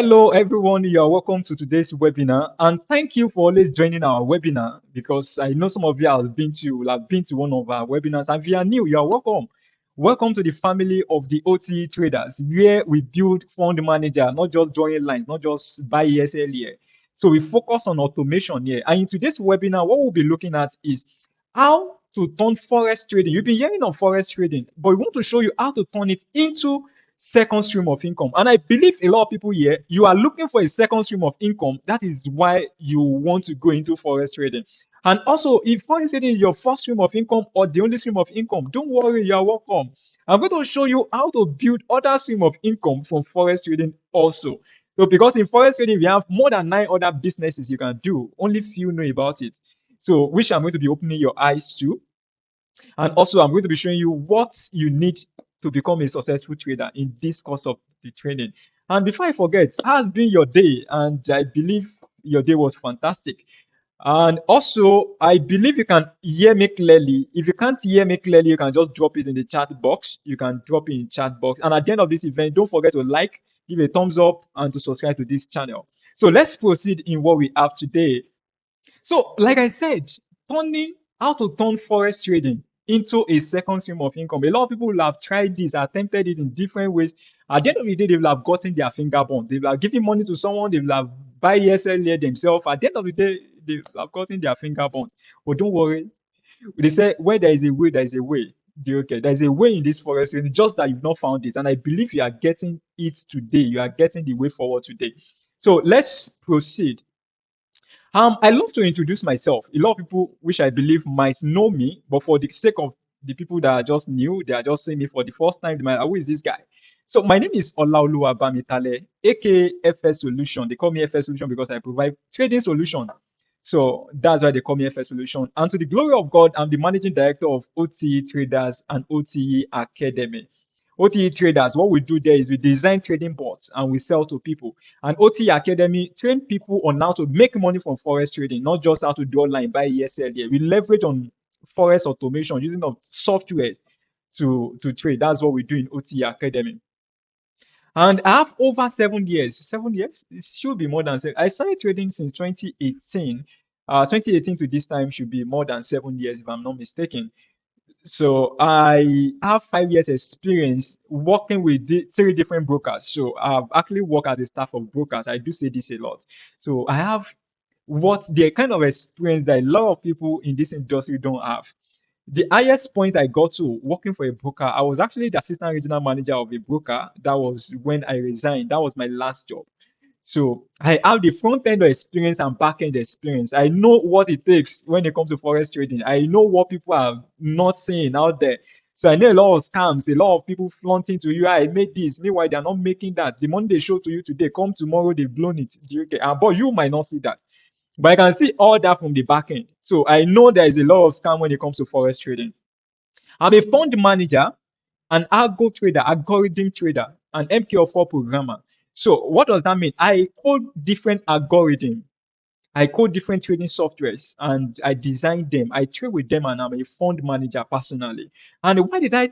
Hello, everyone. You are welcome to today's webinar, and thank you for always joining our webinar because I know some of you have been to one of our webinars, and if you are new, you are welcome. Welcome to the family of the OTE traders, where we build fund manager, not just drawing lines, not just buy ESL here. So we focus on automation here. And in today's webinar, what we'll be looking at is how to turn forex trading. You've been hearing of forex trading, but we want to show you how to turn it into second stream of income. And I believe a lot of people here, you are looking for a second stream of income. That is why you want to go into forex trading. And also, if forex trading is your first stream of income or the only stream of income, don't worry, you are welcome. I'm going to show you how to build other stream of income from forex trading also. So because in forex trading, we have more than 9 other businesses you can do. Only few know about it. So which I'm going to be opening your eyes to. And also, I'm going to be showing you what you need to become a successful trader in this course of the training. And before I forget, how has been your day? And I believe your day was fantastic. And also, I believe you can hear me clearly. If you can't hear me clearly, you can just drop it in the chat box. You can drop it in the chat box. And at the end of this event, don't forget to like, give a thumbs up, and to subscribe to this channel. So let's proceed in what we have today. So, like I said, turning how to turn forex trading into a second stream of income. A lot of people will have tried this, attempted it in different ways. At the end of the day, they will have gotten their finger burnt. They will have given money to someone, they will have buy ESL here themselves. At the end of the day, they will have gotten their finger burnt. But don't worry. They say where there is a will, there is a way. Okay, there's a way in this forex trading, just that you've not found it. And I believe you are getting it today. You are getting the way forward today. So let's proceed. I love to introduce myself. A lot of people, which I believe might know me, but for the sake of the people that are just new, they are just seeing me for the first time. They might, who is this guy? So my name is Olaoluwa Bamitale, aka FS Solution. They call me FS Solution because I provide trading solution. So that's why they call me FS Solution. And to the glory of God, I'm the managing director of OTE Traders and OTE Academy. OTE Traders, what we do there is we design trading bots and we sell to people. And OTE Academy train people on how to make money from forex trading, not just how to draw line, buy ESL here. We leverage on forex automation using of software to trade. That's what we do in OTE Academy. And I have over 7 years. 7 years? It should be more than 7. I started trading since 2018. 2018 to this time should be more than 7 years, if I'm not mistaken. So I have 5 years experience working with 3 different brokers. So I've actually worked as a staff of brokers. I do say this a lot. So I have what the kind of experience that a lot of people in this industry don't have. The highest point I got to working for a broker, I was actually the assistant regional manager of a broker. That was when I resigned. That was my last job. So I have the front end experience and back end experience. I know what it takes when it comes to forex trading. I know what people are not saying out there. So I know a lot of scams, a lot of people flaunting to you. I made this. Meanwhile, they're not making that. The money they show to you today, come tomorrow, they've blown it. But you might not see that. But I can see all that from the back end. So I know there is a lot of scam when it comes to forex trading. I'm a fund manager, an algo trader, algorithm trader, an MQ4 programmer. So what does that mean? I code different algorithms. I code different trading softwares and I design them. I trade with them and I'm a fund manager personally. And why did I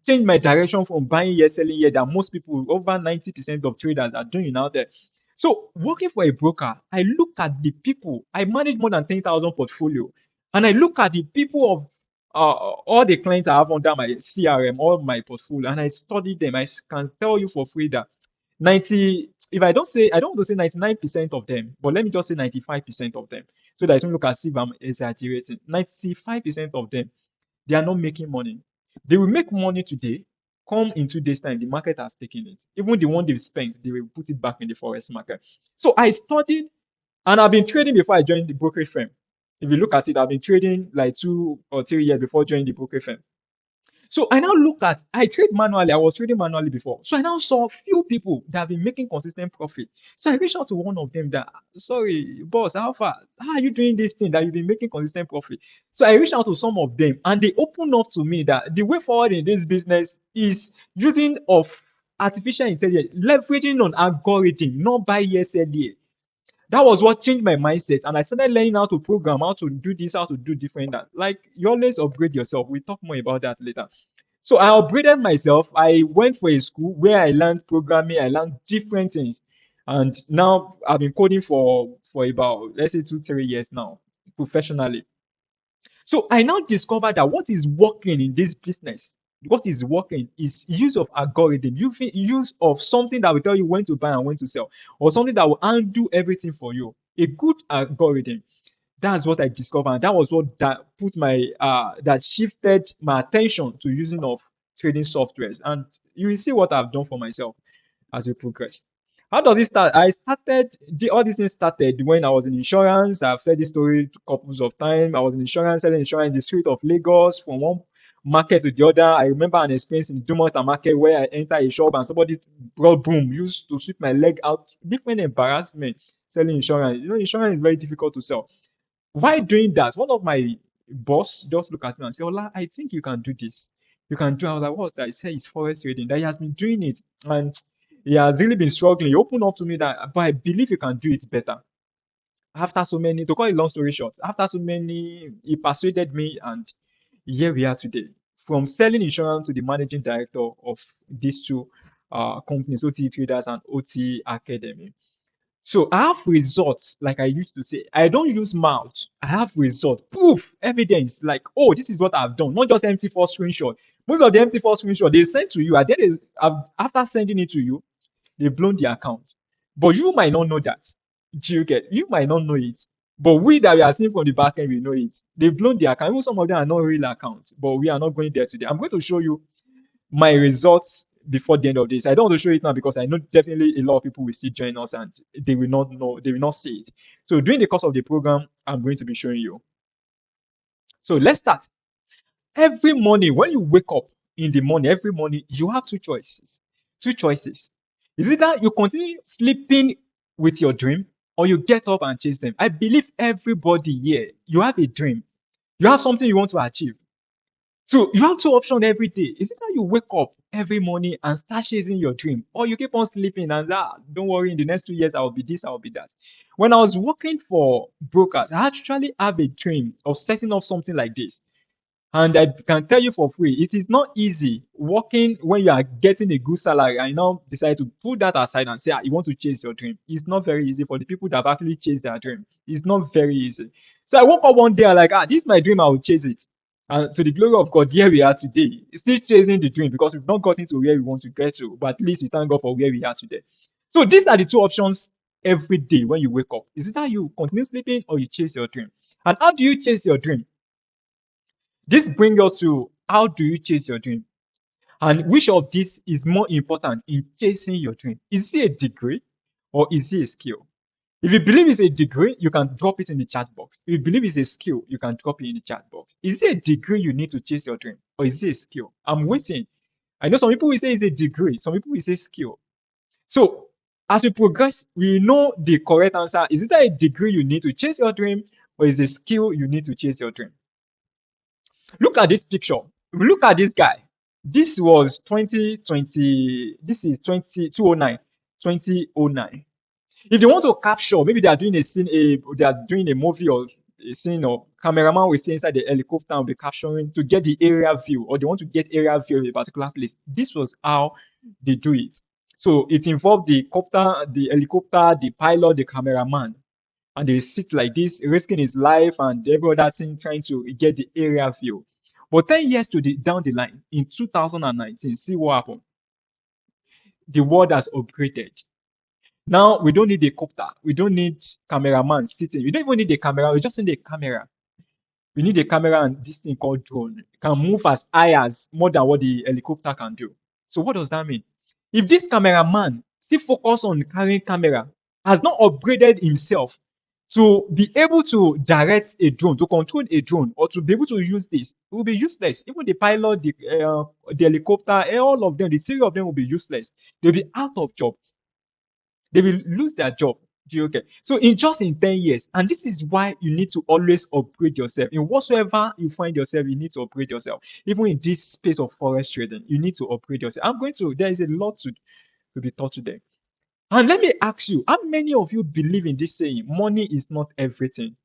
change my direction from buying here, selling here that most people, over 90% of traders are doing out there? So working for a broker, I look at the people. I manage more than 10,000 portfolio. And I look at the people of all the clients I have under my CRM, all my portfolio, and I study them. I can tell you for free that 90, if I don't say, I don't want to say 99% of them, but let me just say 95% of them, so that I don't look as if I'm exaggerating. 95% of them, they are not making money. They will make money today, come in 2 days' time, the market has taken it. Even the one they've spent, they will put it back in the forex market. So I studied, and I've been trading before I joined the brokerage firm. If you look at it, I've been trading like 2 or 3 years before joining the brokerage firm. So I now look at, I trade manually. I was trading manually before. So I now saw a few people that have been making consistent profit. So I reached out to one of them that, sorry, boss, how far? How are you doing this thing that you've been making consistent profit? So I reached out to some of them and they opened up to me that the way forward in this business is using of artificial intelligence, leveraging on algorithm, not by ESLA. That was what changed my mindset. And I started learning how to program, how to do this, how to do different that. Like you always upgrade yourself. We'll talk more about that later. So I upgraded myself. I went for a school where I learned programming, I learned different things. And now I've been coding for about, let's say, 2 3 years now, professionally. So I now discovered that what is working in this business, what is working is use of algorithm, use of something that will tell you when to buy and when to sell, or something that will undo everything for you. A good algorithm. That's what I discovered. And that was what that shifted my attention to using of trading softwares. And you will see what I've done for myself as we progress. How does it start? All these things started when I was in insurance. I've said this story couples of times. I was in insurance, selling insurance in the street of Lagos from one market to the other. I remember an experience in the Dumont market where I entered a shop and somebody brought broom, used to sweep my leg out. Different embarrassment selling insurance. Insurance is very difficult to sell. While doing that, one of my boss just looked at me and said, Ola, I think you can do this. You can do it. I was like, what's that? He said it's Forex trading. That he has been doing it. And he has really been struggling. He opened up to me that, but I believe you can do it better. After so many, to cut a long story short, after so many, he persuaded me, and here we are today. From selling insurance to the managing director of these two companies, OT Traders and OT Academy. So I have results, like I used to say. I don't use mouth. I have results, proof, evidence. Like, oh, this is what I've done. Not just empty for screenshot. Most of the empty for screenshot they send to you. After sending it to you, they've blown the account. But you might not know that. Do you get? You might not know it. But we that we are seeing from the back end, we know it. They've blown the account. Even some of them are not real accounts. But we are not going there today. I'm going to show you my results before the end of this. I don't want to show it now because I know definitely a lot of people will still join us and they will not know, they will not see it. So during the course of the program, I'm going to be showing you. So let's start. Every morning, when you wake up in the morning, every morning, you have two choices. Two choices. Is either you continue sleeping with your dream or you get up and chase them. I believe everybody here, you have a dream. You have something you want to achieve. So you have two options every day. Is it that you wake up every morning and start chasing your dream, or you keep on sleeping and don't worry, in the next 2 years I will be this, I will be that. When I was working for brokers, I actually have a dream of setting up something like this. And I can tell you for free, it is not easy working when you are getting a good salary and you now decide to put that aside and say, you want to chase your dream. It's not very easy for the people that have actually chased their dream. It's not very easy. So I woke up one day, like, this is my dream, I will chase it. And to the glory of God, here we are today, still chasing the dream because we've not gotten to where we want to get to, but at least we thank God for where we are today. So these are the two options every day when you wake up. Is it that you continue sleeping or you chase your dream? And how do you chase your dream? This brings us to how do you chase your dream? And which of these is more important in chasing your dream? Is it a degree or is it a skill? If you believe it's a degree, you can drop it in the chat box. If you believe it's a skill, you can drop it in the chat box. Is it a degree you need to chase your dream or is it a skill? I'm waiting. I know some people will say it's a degree, some people will say skill. So as we progress, we know the correct answer. Is it a degree you need to chase your dream or is it a skill you need to chase your dream? Look at this picture. Look at this guy. This was 2020. This is 2009. 2009. If they want to capture, maybe they are doing a scene, they are doing a movie or a scene, or cameraman will stay inside the helicopter and be capturing to get the area view, or they want to get area view of a particular place. This was how they do it. So it involved the helicopter, the pilot, the cameraman, and they sit like this, risking his life and every other thing, trying to get the area view. But 10 years down the line, in 2019, see what happened. The world has upgraded. Now we don't need a copter. We don't need cameraman sitting. We don't even need a camera. We just need a camera. We need a camera and this thing called drone. It can move as high as more than what the helicopter can do. So what does that mean? If this cameraman still focus on carrying camera, has not upgraded himself to be able to direct a drone, to control a drone, or to be able to use this, it will be useless. Even the pilot, the helicopter, all of them, the three of them will be useless. They'll be out of job. They will lose their job. Do you okay? So in 10 years, and this is why you need to always upgrade yourself. In whatsoever you find yourself, you need to upgrade yourself. Even in this space of forex trading, you need to upgrade yourself. There is a lot to be taught today. And let me ask you, how many of you believe in this saying, money is not everything?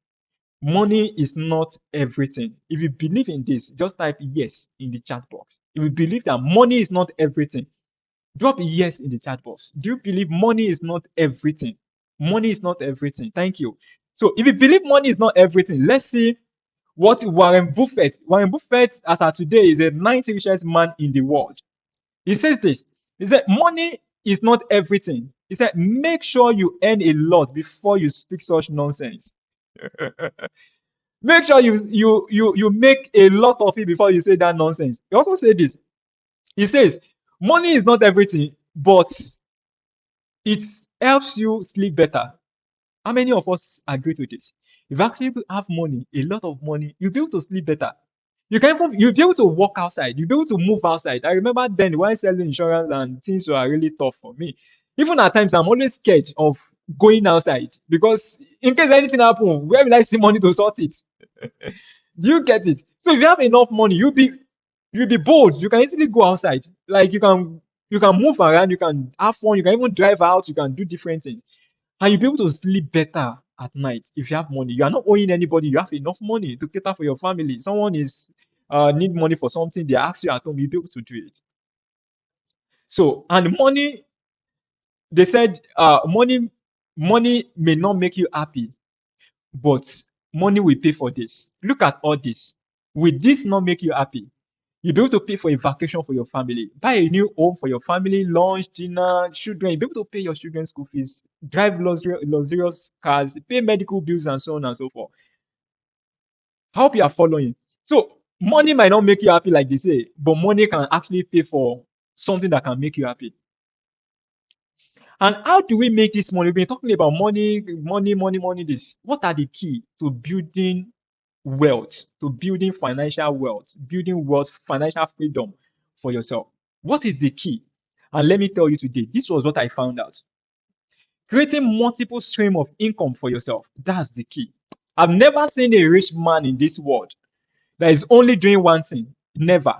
Money is not everything. If you believe in this, just type yes in the chat box. If you believe that money is not everything, Drop a yes in the chat box. Do you believe money is not everything? Money is not everything. Thank you. So if you believe money is not everything, let's see what Warren Buffett, as of today, is the ninth richest man in the world. He says this. He said, money is not everything. He said, make sure you earn a lot before you speak such nonsense. Make sure you make a lot of it before you say that nonsense. He also said this. He says, money is not everything, but it helps you sleep better. How many of us agree to this? If you actually have money, a lot of money, you'll be able to sleep better. You'll be able to walk outside, you'll be able to move outside. I remember then when selling insurance and things were really tough for me. Even at times I'm always scared of going outside because in case anything happens, where will I see money to sort it? Do you get it? So if you have enough money, you'll be bold. You can easily go outside. Like you can move around, you can have fun, you can even drive out, you can do different things. And you'll be able to sleep better at night if you have money. You are not owing anybody, you have enough money to cater for your family. Someone is need money for something, they ask you at home, you'll be able to do it. So and money, they said money may not make you happy, but money will pay for this. Look at all this. Will this not make you happy? You'll be able to pay for a vacation for your family, buy a new home for your family, lunch, dinner, children. You'll be able to pay your children's school fees, drive luxurious cars, pay medical bills, and so on and so forth. I hope you are following. So, money might not make you happy, like they say, but money can actually pay for something that can make you happy. And how do we make this money? We've been talking about money, money, money, money. This. What are the key to building wealth, to building financial wealth, building wealth, financial freedom for yourself? What is the key? And let me tell you today, this was what I found out. Creating multiple stream of income for yourself. That's the key. I've never seen a rich man in this world that is only doing one thing. Never.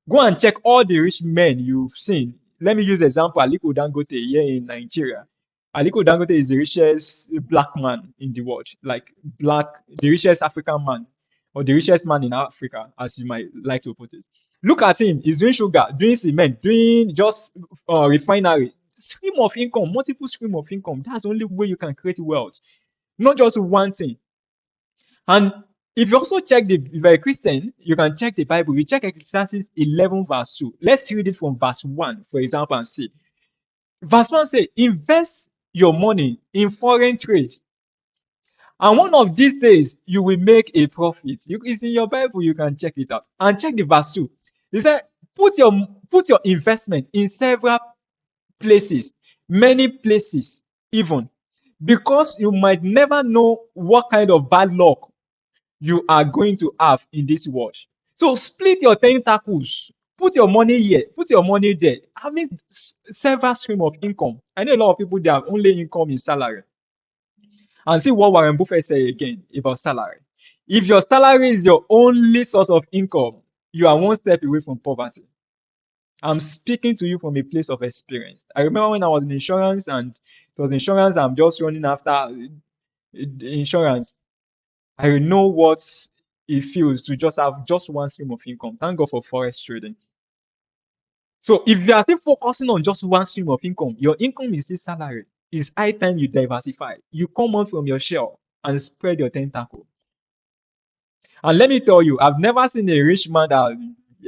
Go and check all the rich men you've seen. Let me use the example Aliko Dangote here in Nigeria. Aliko Dangote is the richest black man in the world, like the richest African man, or the richest man in Africa, as you might like to put it. Look at him. He's doing sugar, doing cement, doing just refinery. Stream of income, multiple stream of income. That's the only way you can create wealth. Not just one thing. And if you also check if you're a Christian, you can check the Bible. You check Ecclesiastes 11, verse 2. Let's read it from verse 1, for example, and see. Verse 1 says, invest your money in foreign trade. And one of these days, you will make a profit. It's in your Bible, you can check it out. And check the verse 2. He said, put your investment in several places, many places, even. Because you might never know what kind of bad luck you are going to have in this world. So split your tentacles. Put your money here. Put your money there. Having several stream of income. I know a lot of people, their only income is salary. And see what Warren Buffett said again about salary. If your salary is your only source of income, you are one step away from poverty. I'm speaking to you from a place of experience. I remember when I was in insurance, and it was insurance I'm just running after insurance. I know what it feels to just have just one stream of income. Thank God for Forex trading. So if you are still focusing on just one stream of income, your income is still salary. It's high time you diversify. You come out from your shell and spread your tentacle. And let me tell you, I've never seen a rich man that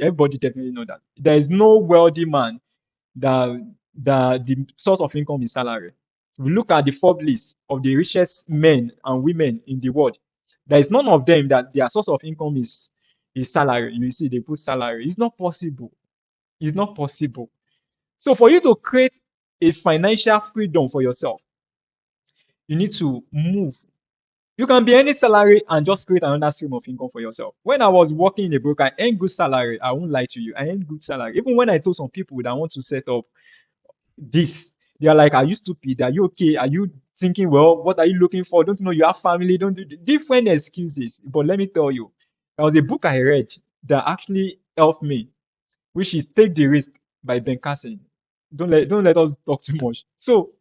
everybody definitely know that. There is no wealthy man that the source of income is salary. If you look at the Forbes list of the richest men and women in the world, there is none of them that their source of income is salary. You see, they put salary. It's not possible. It's not possible. So for you to create a financial freedom for yourself, you need to move. You can be any salary and just create another stream of income for yourself. When I was working in a broker, I earned good salary. I won't lie to you. I earned good salary. Even when I told some people that I want to set up this, they are like, are you stupid? Are you okay? Are you thinking, well, what are you looking for? Don't you know you have family? Don't do different excuses. But let me tell you, there was a book I read that actually helped me, which is Take the Risk by Ben Carson. Don't let us talk too much. So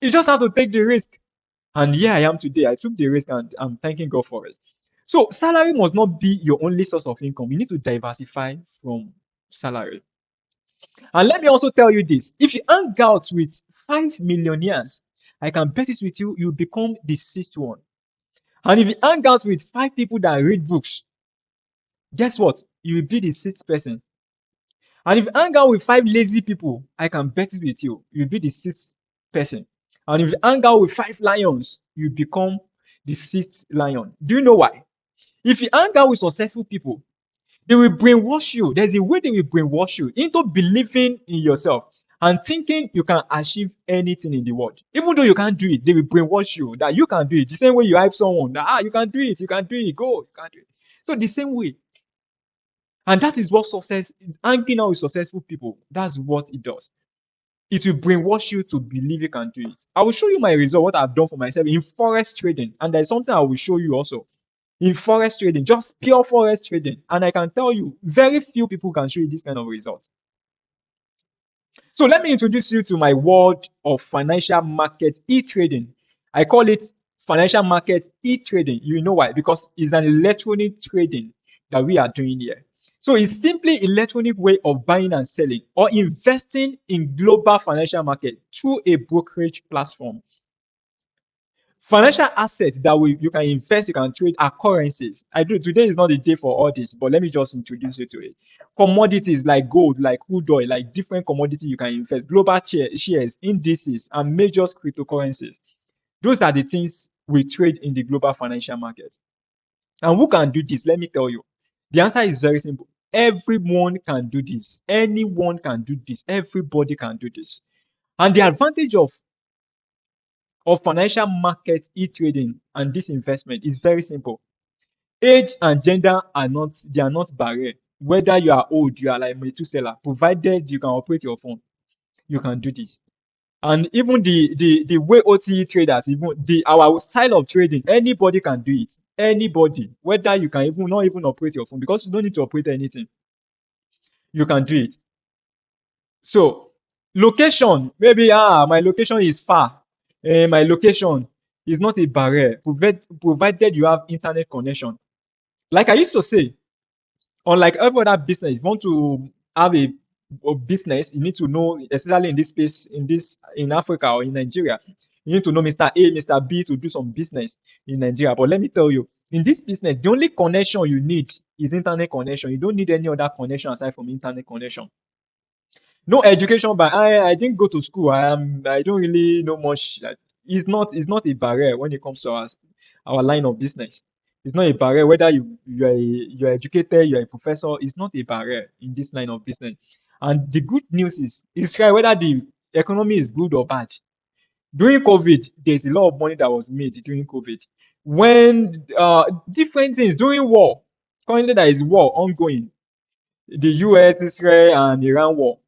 you just have to take the risk. And here I am today. I took the risk and I'm thanking God for it. So salary must not be your only source of income. You need to diversify from salary. And let me also tell you this: if you hang out with 5 millionaires, I can bet it with you, you become the sixth one. And if you hang out with 5 people that read books, guess what? You will be the sixth person. And if you hang out with 5 lazy people, I can bet it with you, you'll be the sixth person. And if you hang out with 5 lions, you become the sixth lion. Do you know why? If you hang out with successful people, they will brainwash you. There's a way they will brainwash you into believing in yourself and thinking you can achieve anything in the world. Even though you can't do it, they will brainwash you that you can do it. The same way you hype someone that you can do it, you can do it, go, you can do it. So the same way. And that is what success, hanging out with successful people, that's what it does. It will brainwash you to believe you can do it. I will show you my result, what I've done for myself in forex trading. And there's something I will show you also in forex trading, just pure forex trading. And I can tell you, very few people can show you this kind of result. So let me introduce you to my world of financial market e-trading. I call it financial market e-trading. You know why? Because it's an electronic trading that we are doing here. So it's simply electronic way of buying and selling or investing in global financial market through a brokerage platform. Financial assets that you can invest, you can trade are currencies. Today is not the day for all this, but let me just introduce you to it. Commodities like gold, like crude oil, like different commodities you can invest, global shares, indices, and major cryptocurrencies. Those are the things we trade in the global financial market. And who can do this? Let me tell you. The answer is very simple. Everyone can do this. Anyone can do this. Everybody can do this. And the advantage of financial market e-trading and this investment is very simple. Age and gender are not barrier. Whether you are old, you are like Methuselah, provided you can operate your phone, you can do this. And even the way OTE traders, even our style of trading, anybody can do it. Anybody, whether you can even not even operate your phone, because you don't need to operate anything, you can do it. So location, maybe my location is far. My location is not a barrier, provided you have internet connection. Like I used to say, unlike every other business, if you want to have a business, you need to know, especially in this space, in Africa or in Nigeria, you need to know Mr. A, Mr. B to do some business in Nigeria. But let me tell you, in this business, the only connection you need is internet connection. You don't need any other connection aside from internet connection. No education, but I didn't go to school. I don't really know much. Like, it's not a barrier when it comes to our line of business. It's not a barrier whether you're educated, you're a professor. It's not a barrier in this line of business. And the good news is, it's right whether the economy is good or bad. During COVID, there's a lot of money that was made during COVID. When different things during war, currently there is war ongoing, the US, Israel, and Iran war.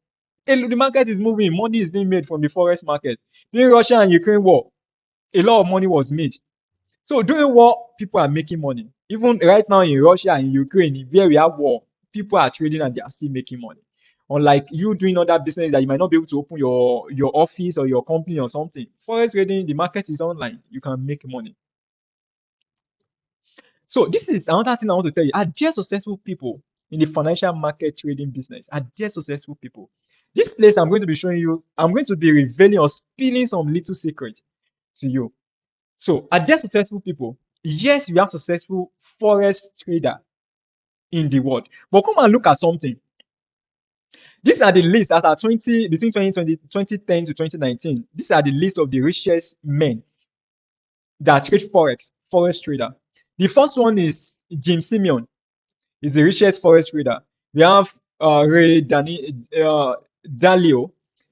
The market is moving, money is being made from the forex market. During Russia and Ukraine war, a lot of money was made. So during war, people are making money. Even right now in Russia and Ukraine, where we have war, people are trading and they are still making money. Unlike you doing other business that you might not be able to open your office or your company or something. Forex trading, the market is online. You can make money. So this is another thing I want to tell you. Are there successful people in the financial market trading business? Are there successful people? This place I'm going to be showing you, I'm going to be revealing or spilling some little secret to you. So are there successful people? Yes, we have successful forex trader in the world. But come and look at something. These are the list as at between 2010 to 2019. These are the list of the richest men that trade forex trader. The first one is Jim Simeon. He's the richest forex trader. We have Dalio.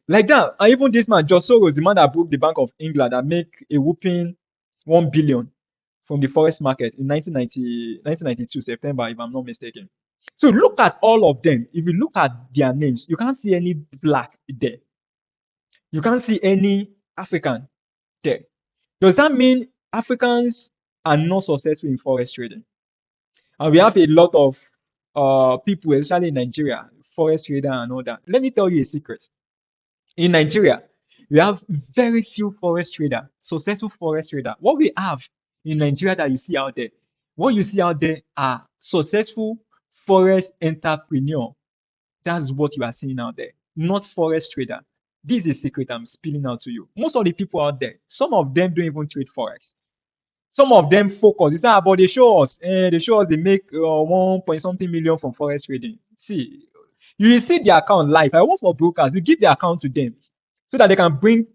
Like that. And even this man, Joe Soros, the man that broke the Bank of England and make a whooping 1 billion from the forex market in 1992 September, if I'm not mistaken. So look at all of them. If you look at their names, you can't see any black there. You can't see any African there. Does that mean Africans are not successful in forex trading? And we have a lot of people, especially in Nigeria, forex trader and all that. Let me tell you a secret. In Nigeria, we have very few forex trader, successful forex trader. What we have in Nigeria that you see out there, what you see out there are successful forex entrepreneur. That's what you are seeing out there. not forex trader. This is a secret I'm spilling out to you. Most of the people out there, some of them don't even trade forex. Some of them focus. It's not about they show us. They show us they make 1 point something million from forex trading. See, you will see their account live. I work for brokers. We give their account to them so that they can bring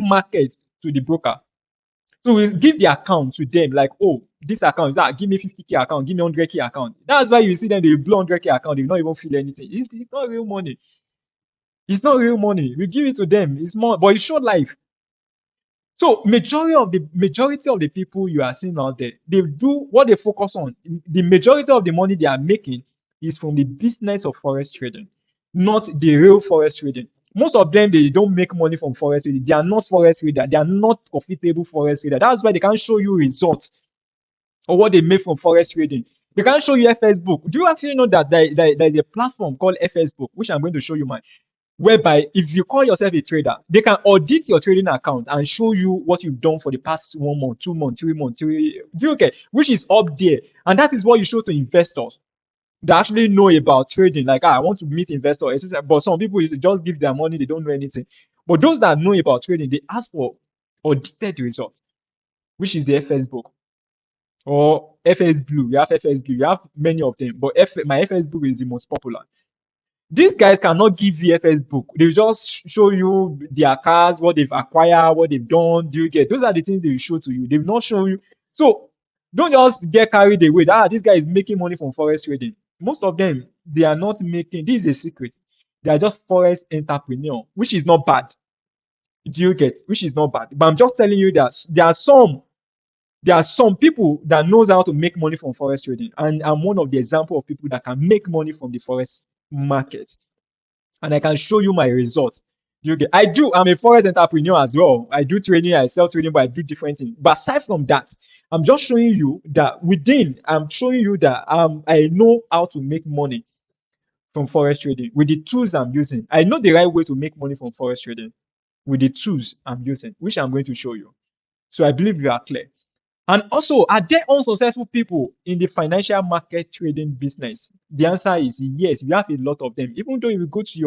market to the broker. So we give the account to them like, oh, this account is that. Give me 50K account. Give me 100K account. That's why you see them. They blow 100K account. They will not even feel anything. It's not real money. It's not real money. We give it to them. It's more, but it's short life. So majority of the people you are seeing out there, they do what they focus on. The majority of the money they are making is from the business of forex trading, not the real forex trading. Most of them they don't make money from forex trading. They are not forex traders. They are not profitable forex traders. That's why they can't show you results or what they make from forex trading. They can't show you FS book. Do you actually know that there's a platform called FS book, which I'm going to show you mine, whereby if you call yourself a trader, they can audit your trading account and show you what you've done for the past 1 month, 2 months, 3 months. Do you get? Which is up there, and that is what you show to investors that actually know about trading. Like, I want to meet investors, etc. But some people just give their money, they don't know anything. But those that know about trading, they ask for audited results, which is the FS book or FS Blue. You have FS Blue, you have many of them, but my FS book is the most popular. These guys cannot give VFS book. They just show you their cars, what they've acquired, what they've done. Do you get? Those are the things they will show to you. They've not shown you. So don't just get carried away. This guy is making money from forex trading. Most of them, they are not making. This is a secret. They are just forex entrepreneur, which is not bad. Do you get? Which is not bad. But I'm just telling you that there are some people that knows how to make money from forex trading, and I'm one of the example of people that can make money from the forex market, and I can show you my results. You get? I'm a forex entrepreneur as well. I do trading, I sell trading, but I do different things. But aside from that, I'm just showing you that I'm showing you that I know how to make money from forex trading with the tools I'm using. I know the right way to make money from forex trading with the tools I'm using, which I'm going to show you. So I believe you are clear. And also, are there unsuccessful people in the financial market trading business? The answer is yes. We have a lot of them. Even though if you go to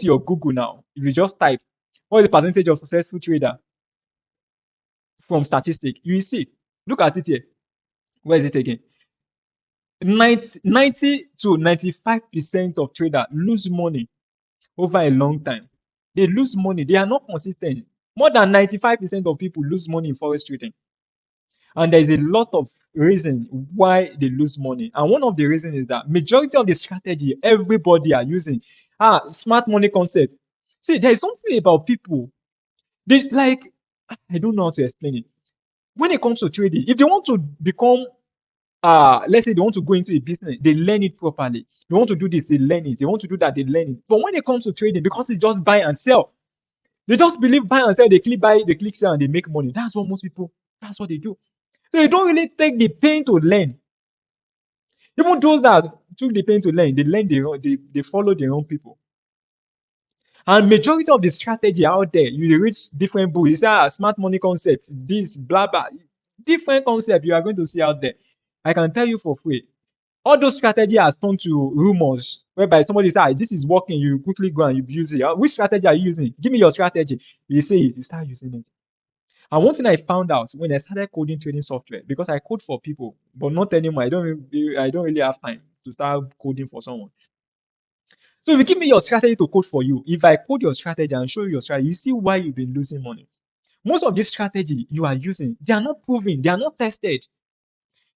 your Google now, if you just type what is the percentage of successful trader from statistic, you will see. Look at it here. Where is it again? 90 to 95% of traders lose money over a long time. They lose money. They are not consistent. More than 95% of people lose money in forex trading. And there's a lot of reason why they lose money. And one of the reasons is that majority of the strategy everybody are using, smart money concept. See, there's something about people. They like, I don't know how to explain it. When it comes to trading, if they want to become, let's say they want to go into a business, they learn it properly. They want to do this, they learn it. They want to do that, they learn it. But when it comes to trading, because it's just buy and sell, they just believe buy and sell. They click buy, they click sell, and they make money. That's what most people. That's what they do. So they don't really take the pain to learn. Even those that took the pain to learn, they follow their own people. And majority of the strategy out there, you read different books. You say, smart money concepts, this, blah, blah. Different concepts you are going to see out there. I can tell you for free. All those strategy has turned to rumors, whereby somebody says, this is working, you quickly go and you use it. Which strategy are you using? Give me your strategy. You say it, you start using it. And one thing I found out when I started coding trading software, because I code for people, but not anymore. I don't really have time to start coding for someone. So if you give me your strategy to code for you, if I code your strategy and show you your strategy, you see why you've been losing money. Most of this strategy you are using, they are not proven, they are not tested.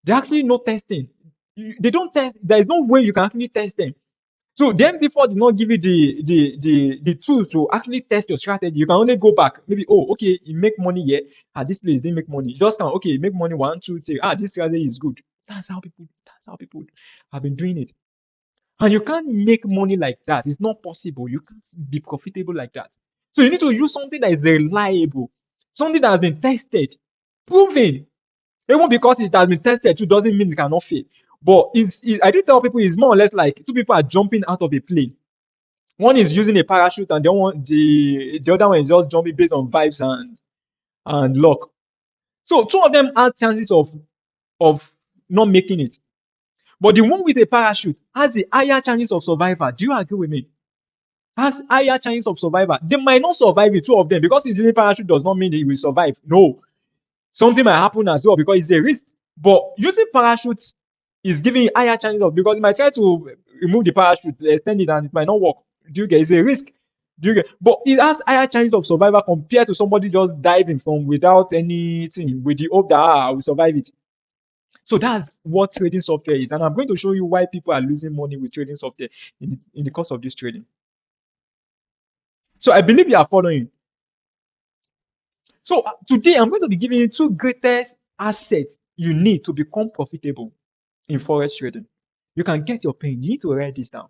They're actually not testing. They don't test. There is no way you can actually test them. So the MD4 did not give you the tool to actually test your strategy. You can only go back. Maybe, oh, okay, you make money here. This place didn't make money. You just can, okay, make money 1, 2, 3. This strategy is good. That's how people have been doing it. And you can't make money like that. It's not possible. You can't be profitable like that. So you need to use something that is reliable, something that has been tested, proven. Even because it has been tested too doesn't mean it cannot fail. But I do tell people it's more or less like two people are jumping out of a plane. One is using a parachute, and the other one is just jumping based on vibes and luck. So two of them have chances of not making it. But the one with a parachute has the higher chances of survival. Do you agree with me? has higher chance of survival. They might not survive it, two of them, because it's using parachute does not mean they will survive. No, something might happen as well because it's a risk. But using parachute is giving you higher chances of, because you might try to remove the parachute, extend it, and it might not work. Do you get? It's a risk. Do you get? But it has higher chances of survival compared to somebody just diving from without anything with the hope that I will survive it. So that's what trading software is, and I'm going to show you why people are losing money with trading software in the course of this trading. So I believe you are following. So today I'm going to be giving you two greatest assets you need to become profitable in forex trading. You can get your pen. You need to write this down.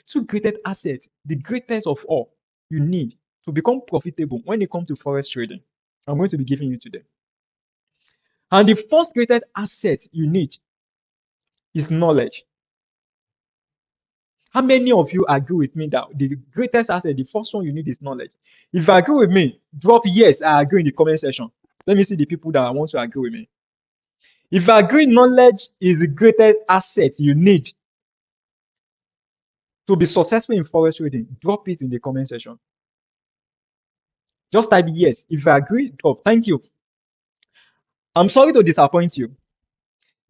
Two greatest assets, the greatest of all, you need to become profitable when it comes to forex trading. I'm going to be giving you today. And the first greatest asset you need is knowledge. How many of you agree with me that the greatest asset, the first one you need is knowledge? If you agree with me, drop yes, I agree in the comment section. Let me see the people that want to agree with me. If you agree knowledge is the greatest asset you need to be successful in forex trading, drop it in the comment section. Just type yes. If you agree, drop. Thank you. I'm sorry to disappoint you.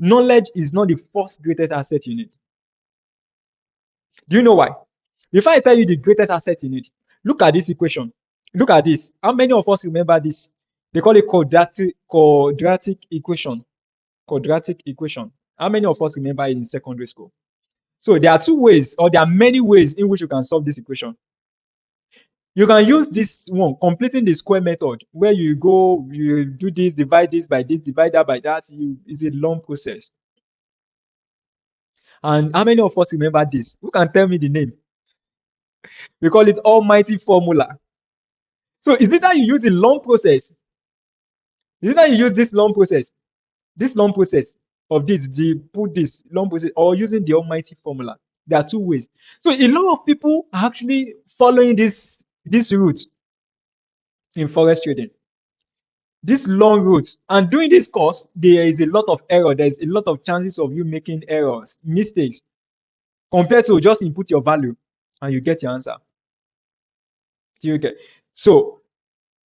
Knowledge is not the first greatest asset you need. Do you know why? Before I tell you the greatest asset you need, look at this equation. Look at this. How many of us remember this? They call it quadratic equation. Quadratic equation. How many of us remember it in secondary school? So there are two ways, or there are many ways in which you can solve this equation. You can use this one, completing the square method, where you go, you do this, divide this by this, divide that by that. It's a long process. And how many of us remember this? Who can tell me the name? We call it almighty formula. So is it that you use a long process? Is it that you use this long process of this, the put this long process, or using the almighty formula? There are two ways. So a lot of people are actually following this route in forex trading. This long route, and doing this course, there is a lot of error. There's a lot of chances of you making errors, mistakes, compared to just input your value and you get your answer. So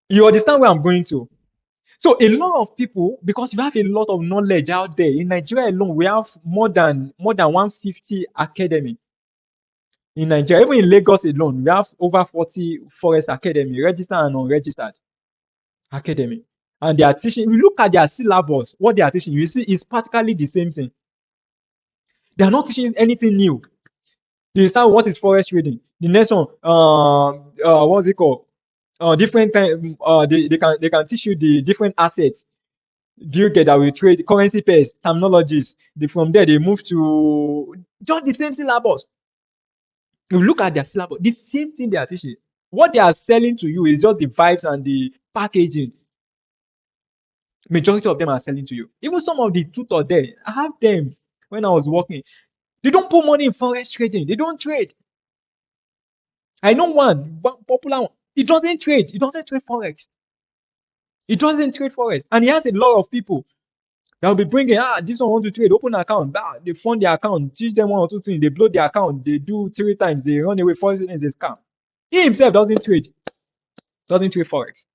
you understand where I'm going to. So a lot of people, because we have a lot of knowledge out there in Nigeria alone, we have more than 150 academy in Nigeria. Even in Lagos alone, we have over 40 forex academy, registered and unregistered academy. And they are teaching. If you look at their syllabus, what they are teaching, you see it's practically the same thing. They are not teaching anything new. You start what is forex trading. The next one, what's it called? Different time. They can teach you the different assets. Do you get that we trade currency pairs, terminologies? From there they move to just the same syllabus. If you look at their syllabus, the same thing they are teaching. What they are selling to you is just the vibes and the packaging. Majority of them are selling to you. Even some of the tutors there, I have them when I was working. They don't put money in forex trading. They don't trade. I know one popular one. He doesn't trade. He doesn't trade forex. He doesn't trade forex, and he has a lot of people that will be bringing. This one wants to trade. Open account. They fund their account. Teach them one or two things. They blow their account. They do 3 times. They run away. 4 times they scam. He himself doesn't trade. Doesn't trade forex,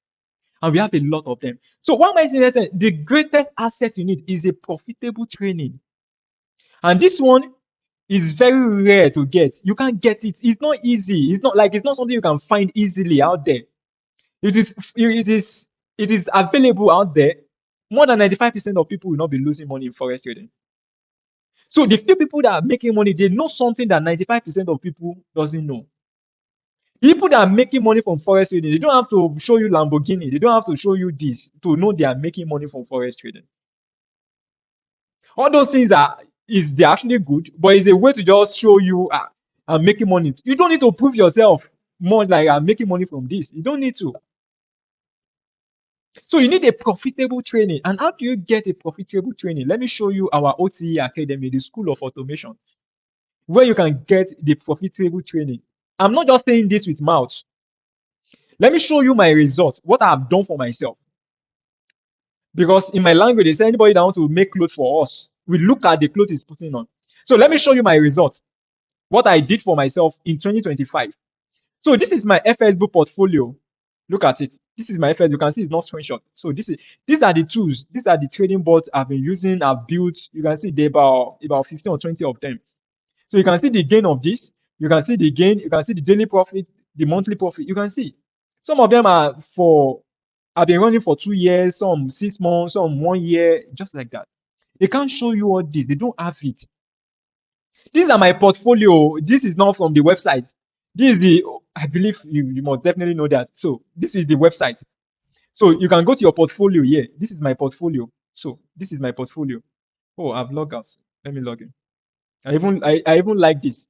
and we have a lot of them. So what am I saying? The greatest asset you need is a profitable training, and this one is very rare to get. You can't get it. It's not easy. It's not something you can find easily out there. It is available out there. More than 95% of people will not be losing money in forex trading. So the few people that are making money, they know something that 95% of people doesn't know. People that are making money from forex trading, they don't have to show you Lamborghini. They don't have to show you this to know they are making money from forex trading. All those things they're actually good, but it's a way to just show you I'm making money. You don't need to prove yourself more like I'm making money from this. You don't need to. So you need a profitable training. And how do you get a profitable training? Let me show you our OTE Academy, the School of Automation, where you can get the profitable training. I'm not just saying this with mouth. Let me show you my results, what I've done for myself. Because in my language, they say anybody that wants to make clothes for us, we look at the clothes he's putting on. So let me show you my results, what I did for myself in 2025. So this is my FSB portfolio. Look at it. This is my FS. You can see it's not screenshot. So these are the tools. These are the trading bots I've been using. I've built. You can see there about 15 or 20 of them. So you can see the gain of this. You can see the gain. You can see the daily profit, the monthly profit. You can see some of them are for. I've been running for 2 years, some 6 months, some 1 year, just like that. They can't show you all this. They don't have it. These are my portfolio. This is not from the website. This is the, I believe you must definitely know that. So this is the website. So you can go to your portfolio here. This is my portfolio. So this is my portfolio. Oh, I've logged out. Let me log in. I even like this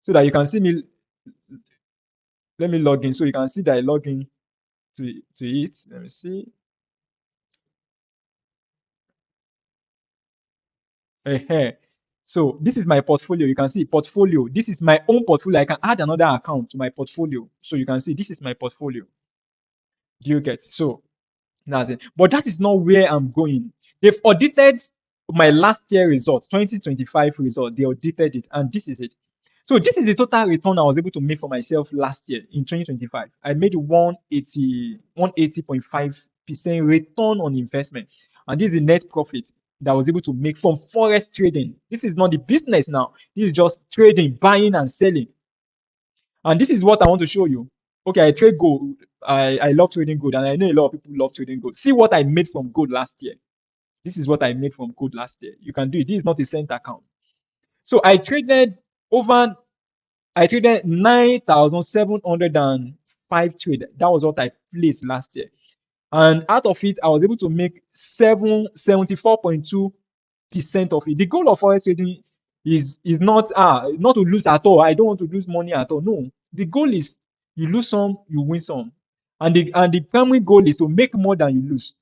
so that you can see me. Let me log in so you can see that I log in to it. Let me see. So this is my portfolio. You can see portfolio. This is my own portfolio. I can add another account to my portfolio. So you can see this is my portfolio. Do you get? So that's it. But that is not where I'm going. They've audited my last year result, 2025 result. They audited it, and this is it. So this is the total return I was able to make for myself last year in 2025. I made 180.5% return on investment. And this is the net profit that I was able to make from forex trading. This is not the business now. This is just trading, buying and selling. And this is what I want to show you. Okay, I trade gold. I love trading gold, and I know a lot of people love trading gold. See what I made from gold last year. This is what I made from gold last year. You can do it. This is not a cent account. So over I traded 9,705 trade. That was what I placed last year. And out of it, I was able to make 74.2% of it. The goal of forex trading is not to lose at all. I don't want to lose money at all. No. The goal is you lose some, you win some. And the primary goal is to make more than you lose.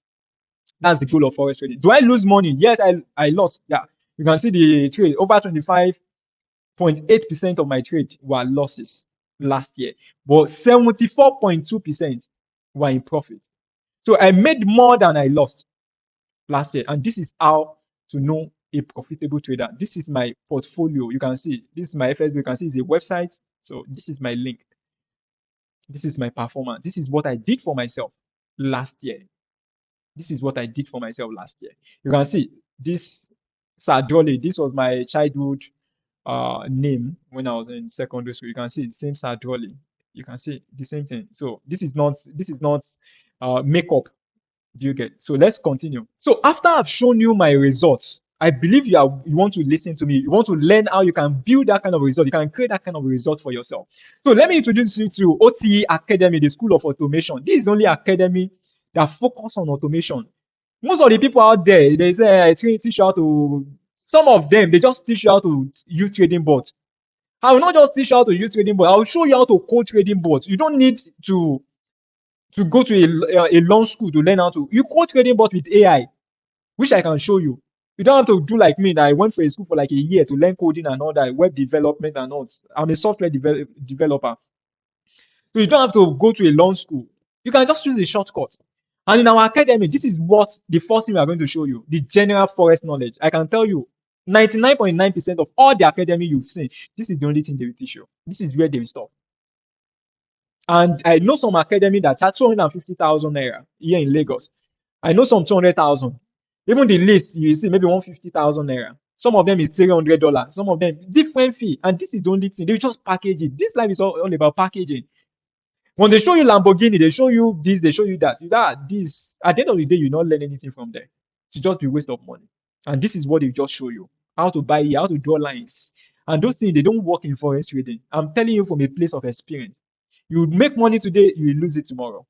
That's the goal of forex trading. Do I lose money? Yes, I lost. Yeah. You can see the trade over 25.8% of my trade were losses last year, but 74.2% were in profit. So I made more than I lost last year. And this is how to know a profitable trader. This is my portfolio. You can see this is my FSB. You can see it's a website. So this is my link. This is my performance. This is what I did for myself last year. This is what I did for myself last year. You can see this Sadrole. This was my childhood name when I was in secondary school. You can see the same Sadrole. You can see the same thing. So this is not makeup. Do you get? So let's continue. So after I've shown you my results, I believe you want to listen to me. You want to learn how you can build that kind of result. You can create that kind of result for yourself. So let me introduce you to OTE Academy, the School of Automation. This is only academy that focus on automation. Most of the people out there, they say I teach you how to. Some of them they just teach you how to use trading bots. I will not just teach you how to use trading bots. I will show you how to code trading bots. You don't need to go to a long school to learn how to. You code trading bot with AI, which I can show you. You don't have to do like me that I went for a school for like a year to learn coding and all that, web development and all. I'm a software developer. So you don't have to go to a long school. You can just use the shortcut. And in our academy, this is what the first thing we are going to show you, the general forex knowledge. I can tell you 99.9% of all the academy you've seen, this is the only thing they will teach you. This is where they will stop. And I know some academy that charge 250,000 naira here in Lagos. I know some 200,000. Even the list, you see maybe 150,000 naira. Some of them is $300. Some of them different fee. And this is the only thing. They just package it. This life is all about packaging. When they show you Lamborghini, they show you this, they show you that. This at the end of the day, you not learn anything from there. It's just be waste of money. And this is what they just show you. How to buy it, how to draw lines. And those things they don't work in forex trading. I'm telling you from a place of experience. You make money today, you will lose it tomorrow.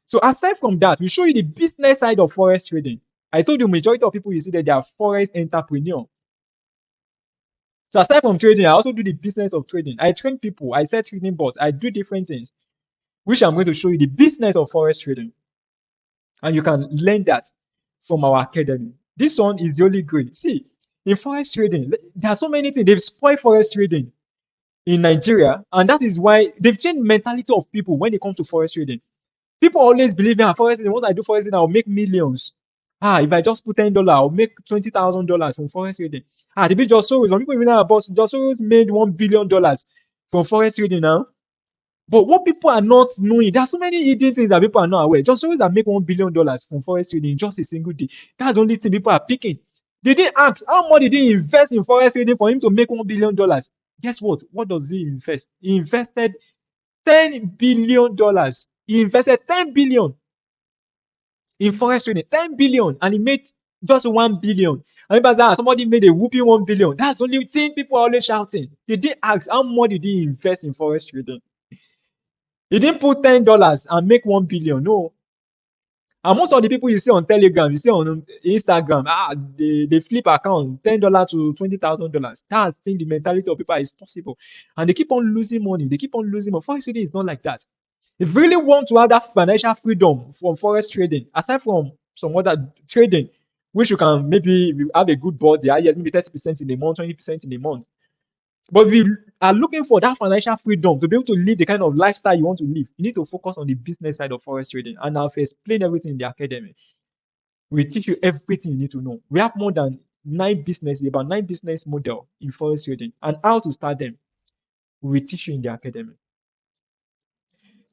So aside from that, we show you the business side of forex trading. I told you majority of people you see that they are forex entrepreneur. So aside from trading, I also do the business of trading. I train people, I sell trading bots, I do different things, which I'm going to show you the business of forex trading. And you can learn that from our academy. This one is really great. See, in forex trading, there are so many things. They've spoiled forex trading in Nigeria, and that is why they've changed mentality of people when it comes to forex trading. People always believe in forex trading. Once I do forex trading, I'll make millions. If I just put $10, I'll make $20,000 from forex trading. The big Just Soros. Some people even know about Just Soros made $1 billion from forex trading now. But what people are not knowing, there are so many hidden things that people are not aware. Just those that make $1 billion from forex trading in just a single day. That's the only thing people are picking. They didn't ask how much did he invest in forex trading for him to make $1 billion. Guess what? What does he invest? He invested $10 billion. He invested 10 billion in forex trading, 10 billion, and he made just 1 billion. And people say, somebody made a whooping 1 billion. That's the only thing people are always shouting. They didn't ask how much did he invest in forex trading. He didn't put $10 and make 1 billion. No. And most of the people you see on Telegram, you see on Instagram, they flip account $10 to $20,000. That's the mentality of people is possible. And they keep on losing money. They keep on losing money. Forex trading is not like that. If you really want to have that financial freedom from forex trading, aside from some other trading, which you can maybe have a good board, yeah, maybe 30% in a month, 20% in a month. But if you are looking for that financial freedom to be able to live the kind of lifestyle you want to live, you need to focus on the business side of forex trading. And I've explained everything in the academy. We teach you everything you need to know. We have more than about 9 business model in forex trading and how to start them. We teach you in the academy.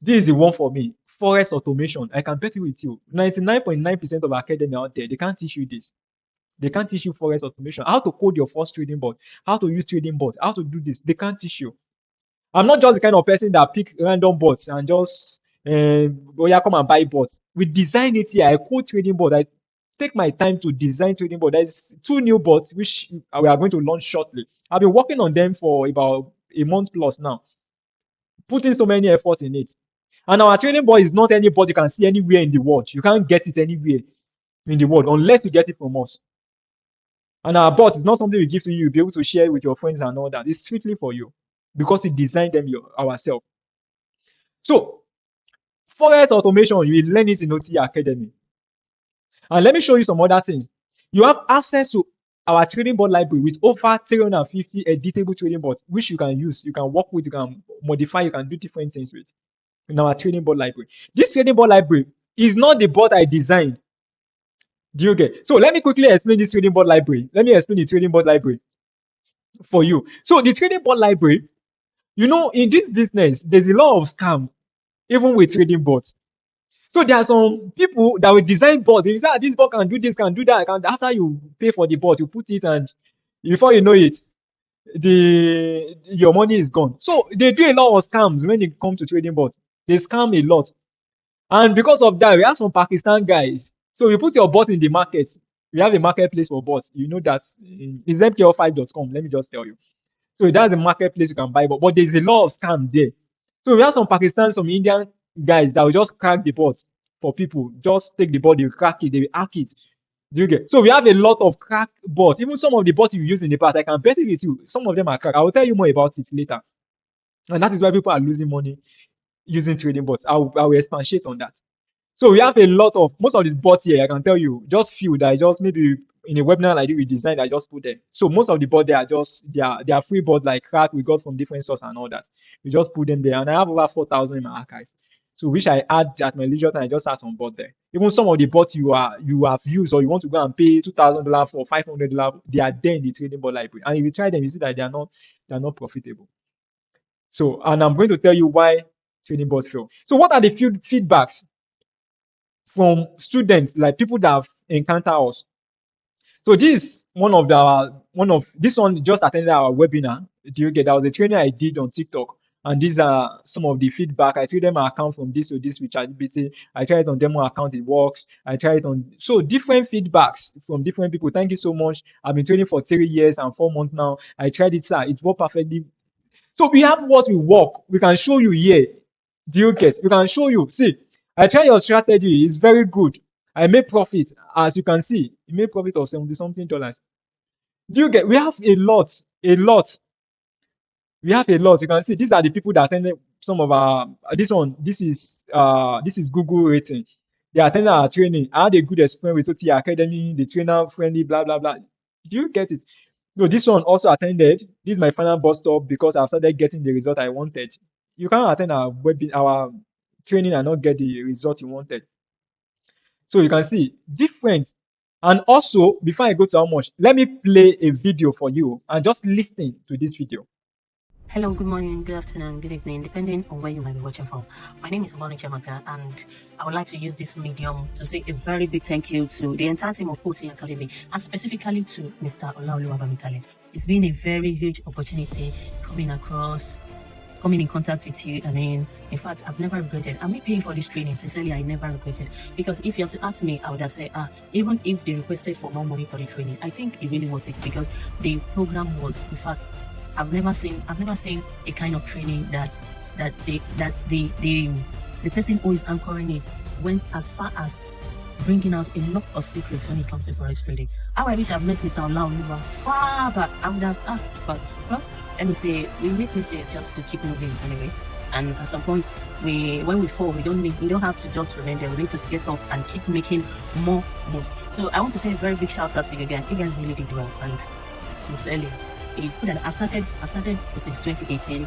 This is the one for me. Forex automation. I can bet you with you. 99.9% of academy out there, they can't teach you this. They can't teach you forex automation. How to code your first trading bot, how to use trading bots, how to do this. They can't teach you. I'm not just the kind of person that pick random bots and just oh yeah, come and buy bots. We design it here. I code trading bot. I take my time to design trading bot. There's 2 new bots which we are going to launch shortly. I've been working on them for about a month plus now, putting so many efforts in it. And our trading bot is not any bot you can see anywhere in the world. You can't get it anywhere in the world unless you get it from us. And our bot is not something we give to you, you'll be able to share with your friends and all that. It's strictly for you because we designed them ourselves. So, forex automation, you will learn it in OT Academy. And let me show you some other things. You have access to our trading board library with over 350 editable trading boards, which you can use, you can work with, you can modify, you can do different things with in our trading board library. This trading board library is not the board I designed. Do you get? So let me quickly explain this trading board library. Let me explain the trading board library for you. So the trading board library, in this business, there's a lot of scam, even with trading boards. So there are some people that will design boards. They say, this board can do this, can do that. After you pay for the board, you put it, and before you know it, your money is gone. So they do a lot of scams when it comes to trading boards. They scam a lot. And because of that, we have some Pakistan guys. So you put your bot in the market. We have a marketplace for bots. You know that it's mkl5.com. Let me just tell you. So that's a marketplace you can buy, but there's a lot of scam there. So we have some Pakistan, some Indian guys that will just crack the bot for people. Just take the bot, they will crack it, they will hack it. Do you get? So we have a lot of crack bots. Even some of the bots you used in the past, I can bet it with you. Some of them are cracked. I will tell you more about it later. And that is why people are losing money using trading bots. I will expatiate on that. So we have a lot of, most of the bots here, I can tell you, just few that I just maybe in a webinar like this we designed, I just put them. So most of the bots, they are free bots like crack we got from different sources and all that. We just put them there, and I have over 4,000 in my archive. So which I add at my leisure time, I just add on board there. Even some of the bots you have used or you want to go and pay $2,000 for $500, they are there in the trading bot library. And if you try them, you see that they are not profitable. So, and I'm going to tell you why trading bots fail. So what are the feedbacks from students, like people that have encountered us? So this is one of this one just attended our webinar. Do you get? That was a training I did on TikTok, and these are some of the feedback. I treat them my account from this to this with ChatGPT. I tried it on demo account, it works. I tried it on different feedbacks from different people. Thank you so much. I've been training for 3 years and 4 months now. I tried it, sir. It worked perfectly. So we have what we work. We can show you here. Do you get? We can show you. See, I try your strategy. It's very good. I make profit. As you can see, you make profit of 70 something dollars. Do you get? We have a lot. We have a lot. You can see these are the people that attended some of our. This is Google rating. They attended our training. I had a good experience with OT Academy. The trainer friendly. Blah blah blah. Do you get it? So this one also attended. This is my final bus stop because I started getting the result I wanted. You can't attend our training and not get the result you wanted. So you can see difference. And also, before I go to how much, let me play a video for you and just listen to this video. Hello, good morning, good afternoon, good evening, depending on where you might be watching from. My name is Olani Chamaka, and I would like to use this medium to say a very big thank you to the entire team of OT Academy, and specifically to Mr. Olaoluwa Bamitale. It's been a very huge opportunity coming in contact with you. I mean, in fact, I've never regretted. I'm not paying for this training. Sincerely, I never regretted. Because if you have to ask me, I would have said, even if they requested for more money for the training, I think it really worth it because the program was, in fact, I've never seen a kind of training that the person who is anchoring it went as far as bringing out a lot of secrets when it comes to forex trading. How I wish I've met Mr. Olaoluwa far back. I would have but well, let me say we make mistakes just to keep moving anyway. And at some point, when we fall, we don't have to just remain there. We need to get up and keep making more moves. So I want to say a very big shout out to you guys. You guys really did well, and sincerely, it's good that I started since 2018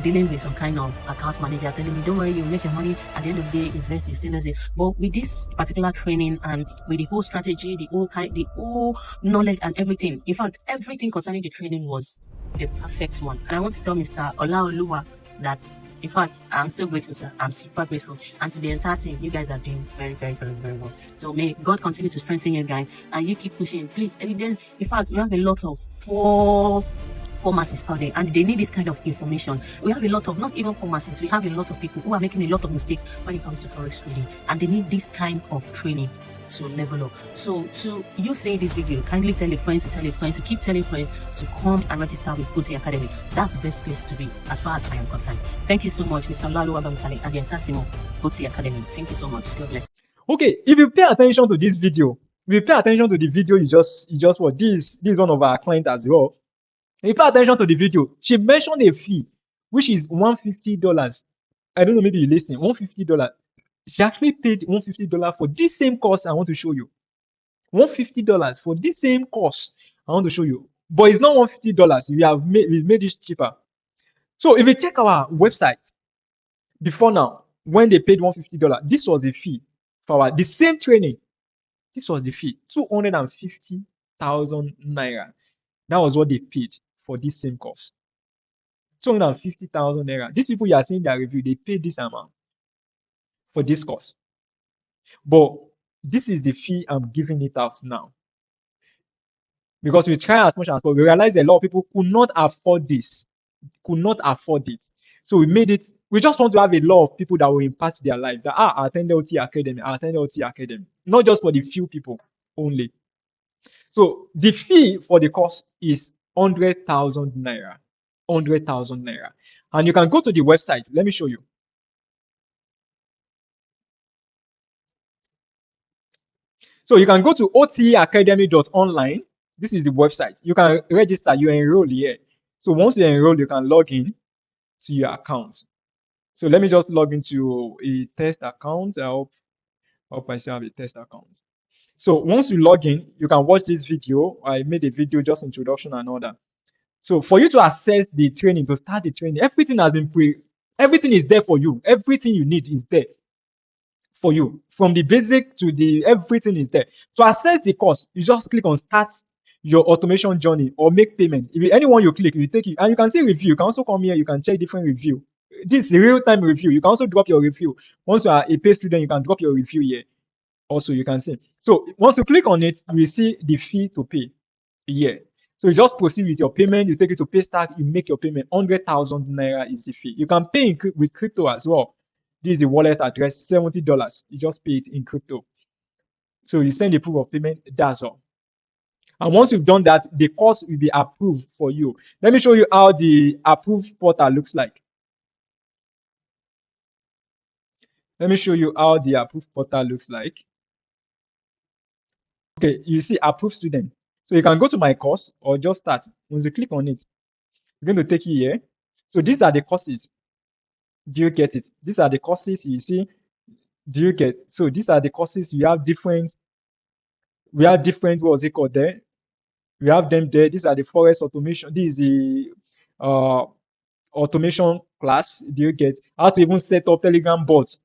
dealing with some kind of account manager telling me, don't worry, you'll make your money at the end of the day, invest, you still lose it. But with this particular training and with the whole strategy, the whole knowledge and everything, in fact, everything concerning the training was the perfect one. And I want to tell Mr. Olaoluwa that, in fact, I'm so grateful, sir. I'm super grateful. And to the entire team, you guys are doing very, very, very, very well. So may God continue to strengthen you guys and you keep pushing. Please, in fact, we have a lot of poor masses out there and they need this kind of information. We have a lot of, not even poor masses, we have a lot of people who are making a lot of mistakes when it comes to forex trading, and they need this kind of training to level up. So to you saying this video, kindly tell a friend to tell a friend to keep telling friends to come and register with OT Academy. That's the best place to be as far as I am concerned. Thank you so much, Mr. Lalo Abamtale and the entire team of OT Academy. Thank you so much. God bless. Okay, if you pay attention to this video, if you pay attention to the video, you just what this is one of our clients as well. If you pay attention to the video, she mentioned a fee which is $150. I don't know, maybe you listen, $150. She actually paid $150 for this same course I want to show you. $150 for this same course I want to show you. But it's not $150. We made it cheaper. So if you check our website before now, when they paid $150, this was the fee for the same training. This was the fee, 250,000 naira. That was what they paid for this same course. 250,000 naira. These people you are seeing their review, they paid this amount for this course. But this is the fee I'm giving it out now. Because we try as much as possible. We realize a lot of people could not afford this, could not afford it. So we made it, we just want to have a lot of people that will impact their life. That I attend OT Academy, I attend OT Academy. Not just for the few people only. So the fee for the course is 100,000 naira. 100,000 naira. And you can go to the website. Let me show you. So you can go to oteacademy.online. This is the website. You can register, you enroll here. So once you enroll, you can log in to your account. So let me just log into a test account. I hope I still have a test account. So once you log in, you can watch this video. I made a video, just introduction and all that. So for you to access the training, to start the training, everything is there for you. Everything you need is there for you. From the basic to the everything is there. To access the course, you just click on start your automation journey or make payment. If anyone you click, you take it, and you can see review. You can also come here, you can check different review. This is real-time review. You can also drop your review. Once you are a paid student, you can drop your review here. Also, you can see. So once you click on it, you will see the fee to pay here. So you just proceed with your payment. You take it to Paystack. You make your payment. 100,000 naira is the fee. You can pay with crypto as well. This is the wallet address. $70. You just pay it in crypto. So you send the proof of payment. That's all. And once you've done that, the course will be approved for you. Let me show you how the approved portal looks like. Let me show you how the approved portal looks like. Okay, you see approved student. So you can go to my course or just start. Once you click on it, it's going to take you here. So these are the courses. Do you get it? These are the courses you see. Do you get? So these are the courses. We have different, what was it called there? We have them there. These are the Forex automation. This is the automation class. Do you get how to even set up Telegram bots?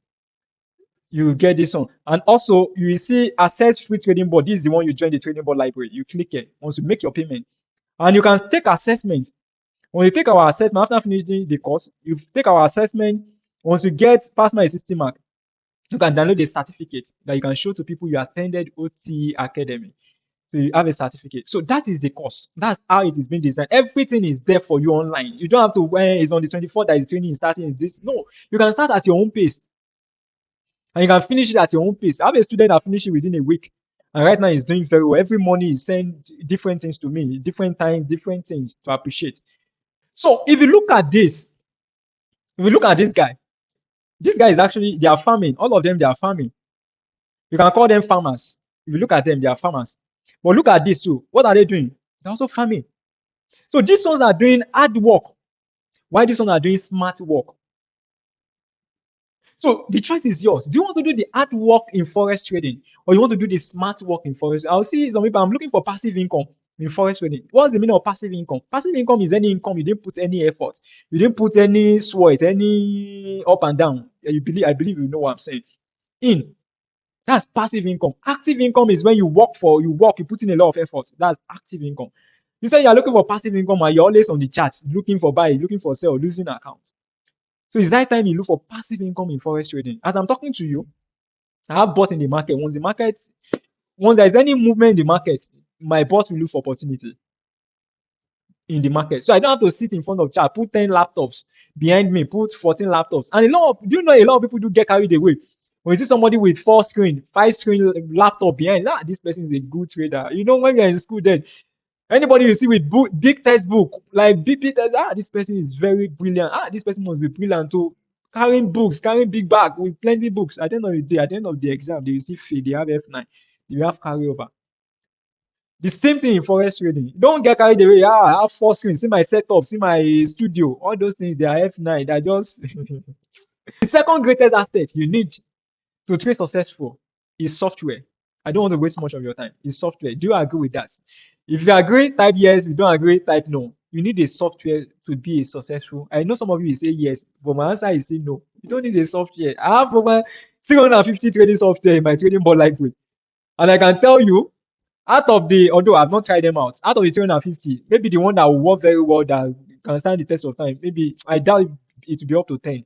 You get this one. And also you will see access free trading board. This is the one you join the trading board library. You click it once you make your payment. And you can take assessment. When you take our assessment after finishing the course, you take our assessment. Once you get past my 60 mark, you can download a certificate that you can show to people you attended OT Academy. So you have a certificate. So that is the course. That's how it is being designed. Everything is there for you online. You don't have to when it's on the 24th that is training is starting is this. No, you can start at your own pace and you can finish it at your own pace. I have a student that finished it within a week. And right now he's doing very well. Every morning he sends different things to me, different times, different things to appreciate. So if you look at this, if you look at this guy is actually, they are farming. All of them, they are farming. You can call them farmers. If you look at them, they are farmers. But look at this too. What are they doing? They're also farming. So these ones are doing hard work, while these ones are doing smart work. So the choice is yours. Do you want to do the hard work in forex trading, or you want to do the smart work in forex? I'll see some people. I'm looking for passive income in forex trading. What's the meaning of passive income? Passive income is any income you didn't put any effort, you didn't put any sweat, any up and down. I believe you know what I'm saying. In That's passive income. Active income is when you work, you put in a lot of effort. That's active income. You say you're looking for passive income and you're always on the charts, looking for buy, looking for sell, losing account. So it's that time you look for passive income in forex trading. As I'm talking to you, I have bought in the market. Once there's any movement in the market, my boss will look for opportunity in the market. So I don't have to sit in front of chart, put 10 laptops behind me, put 14 laptops. And do you know a lot of people do get carried away? When you see somebody with 4 screen, 5 screen laptop behind, this person is a good trader. You know, when you're in school, then anybody you see with big textbook, like big, this person is very brilliant. This person must be brilliant too. Carrying books, carrying big bag with plenty books. At the end of the day, at the end of the exam, they receive fail, they have F9, they have carryover. The same thing in forex trading. Don't get carried away. I have 4 screens. See my setup, see my studio. All those things, they are F9. They're just the second greatest asset you need to trade successful is software. I don't want to waste much of your time. It's software. Do you agree with that? If you agree, type yes. If you don't agree, type no. You need a software to be successful. I know some of you will say yes, but my answer is say no. You don't need a software. I have over 350 trading software in my trading board library. And I can tell you, although I've not tried them out of the 350, maybe the one that will work very well, that can stand the test of time, maybe I doubt it will be up to 10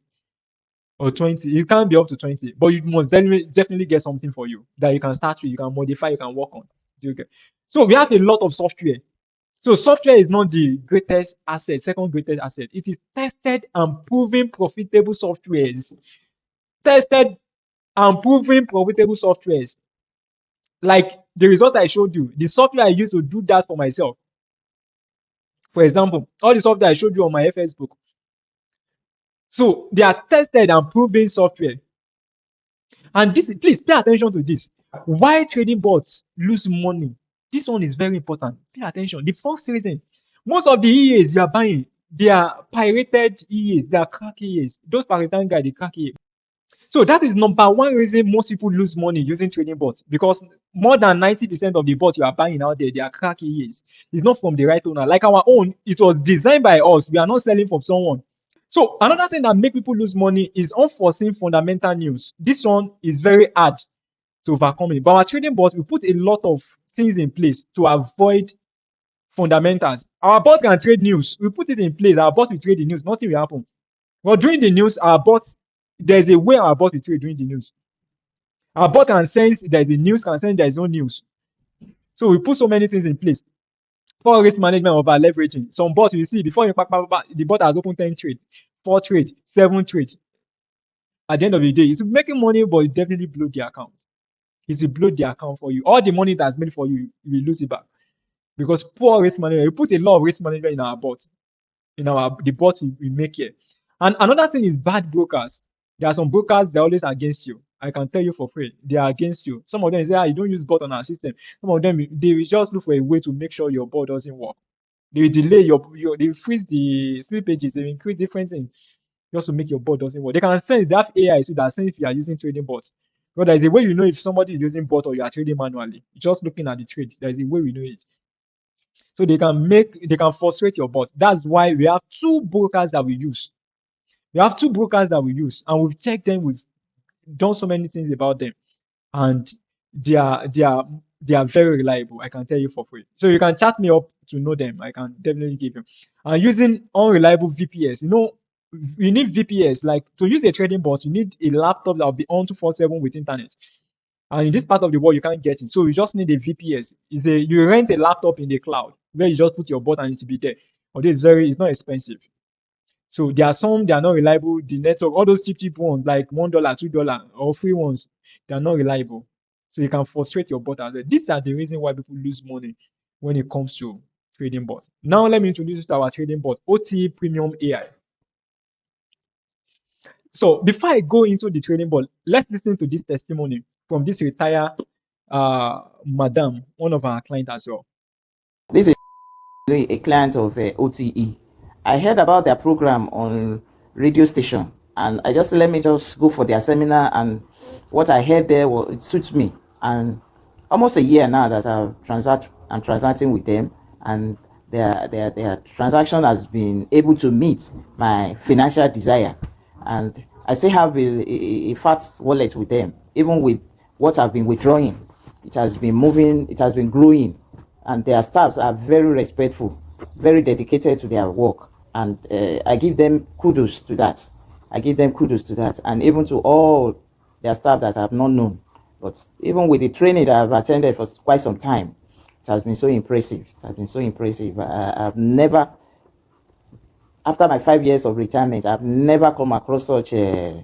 or 20. It can't be up to 20, but you must definitely get something for you that you can start with, you can modify, you can work on. Okay. So we have a lot of software. So software is not the greatest asset, second greatest asset. It is tested and proven profitable softwares. Tested and proven profitable softwares. Like the result I showed you, the software I used to do that for myself. For example, all the software I showed you on my FS book. So they are tested and proven software. And this, please pay attention to this. Why trading bots lose money? This one is very important. Pay attention. The first reason, most of the EAs you are buying, they are pirated EAs, they are crack EAs. Those Pakistan guys, they crack EAs. So that is number one reason most people lose money using trading bots, because more than 90% of the bots you are buying out there, they are crack EAs. It's not from the right owner. Like our own, it was designed by us. We are not selling from someone. So another thing that make people lose money is unforeseen fundamental news. This one is very hard to overcome it. But our trading bot, we put a lot of things in place to avoid fundamentals. Our bot can trade news. We put it in place. Our bot will trade the news. Nothing will happen. But during the news, there's a way our bot will trade during the news. Our bot can sense there's a news, can sense there's no news. So we put so many things in place. For risk management of our leveraging. Some bots you see before the bot has opened 10 trade, 4 trade, 7 trade. At the end of the day, it's making money, but it definitely blow the account. It will blow the account for you. All the money that's made for you, you will lose it back. Because poor risk management, we put a lot of risk management in our bot, the bot we make here. And another thing is bad brokers. There are some brokers, they're always against you. I can tell you for free, they are against you. Some of them say, you don't use bot on our system. Some of them, they will just look for a way to make sure your bot doesn't work. They will delay they will freeze the slippages, they will increase different things just to make your bot doesn't work. They can sense, they have AI so that sense if you are using trading bots. But there's a way you know if somebody is using bot or you are trading manually. Just looking at the trade, there's a way we know it. So they can frustrate your bot. That's why we have 2 brokers that we use. We have 2 brokers that we use, and we've checked them. We've done so many things about them, and they are They are very reliable. I can tell you for free. So you can chat me up to know them. I can definitely give you. And using unreliable VPS, you need VPS. Like to use a trading bot, you need a laptop that will be on 24/7 with internet. And in this part of the world, you can't get it. So you just need a VPS. You rent a laptop in the cloud where you just put your bot and it will be there. Although it's not expensive. So there are some they are not reliable. The network, all those cheap ones like $1, $2 or free ones, they are not reliable. So you can frustrate your bot as well. These are the reason why people lose money when it comes to trading bots. Now let me introduce you to our trading bot, OT Premium AI. So before I go into the trading bot, let's listen to this testimony from this retired madam, one of our clients as well. This is a client of OTE. I heard about their program on radio station, and I just let me just go for their seminar. And what I heard there, well, it suits me. And almost a year now that I'm transacting with them, and their transaction has been able to meet my financial desire. And I still have a fat wallet with them, even with what I've been withdrawing. It has been moving, it has been growing, and their staffs are very respectful, very dedicated to their work, and I give them kudos to that. I give them kudos to that, and even to all their staff that I've not known. But even with the training that I've attended for quite some time, it has been so impressive. It has been so impressive. I've never, after my 5 years of retirement, I've never come across such a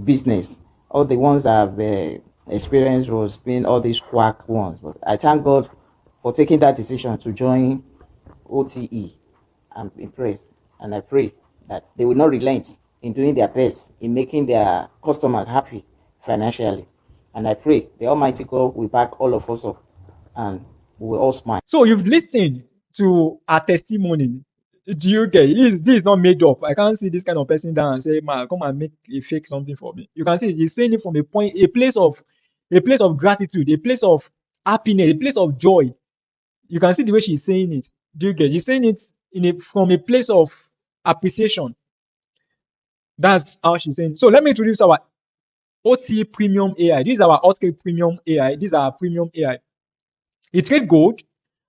business. All the ones I've experienced was being all these quack ones. But I thank God for taking that decision to join OTE. I'm impressed, and I pray that they will not relent in doing their best in making their customers happy financially. And I pray the Almighty God will back all of us up, and we will all smile. So you've listened to our testimony. Do you get it? This is not made up. I can't see this kind of person down and say, "Man, come and make a fake something for me." You can see he's saying it from a place of gratitude, a place of happiness, a place of joy. You can see the way she's saying it. Do you get it? She's saying it from a place of appreciation. That's how she's saying. So let me introduce our OT Premium AI. This is our OT Premium AI. These are premium AI. It trade gold,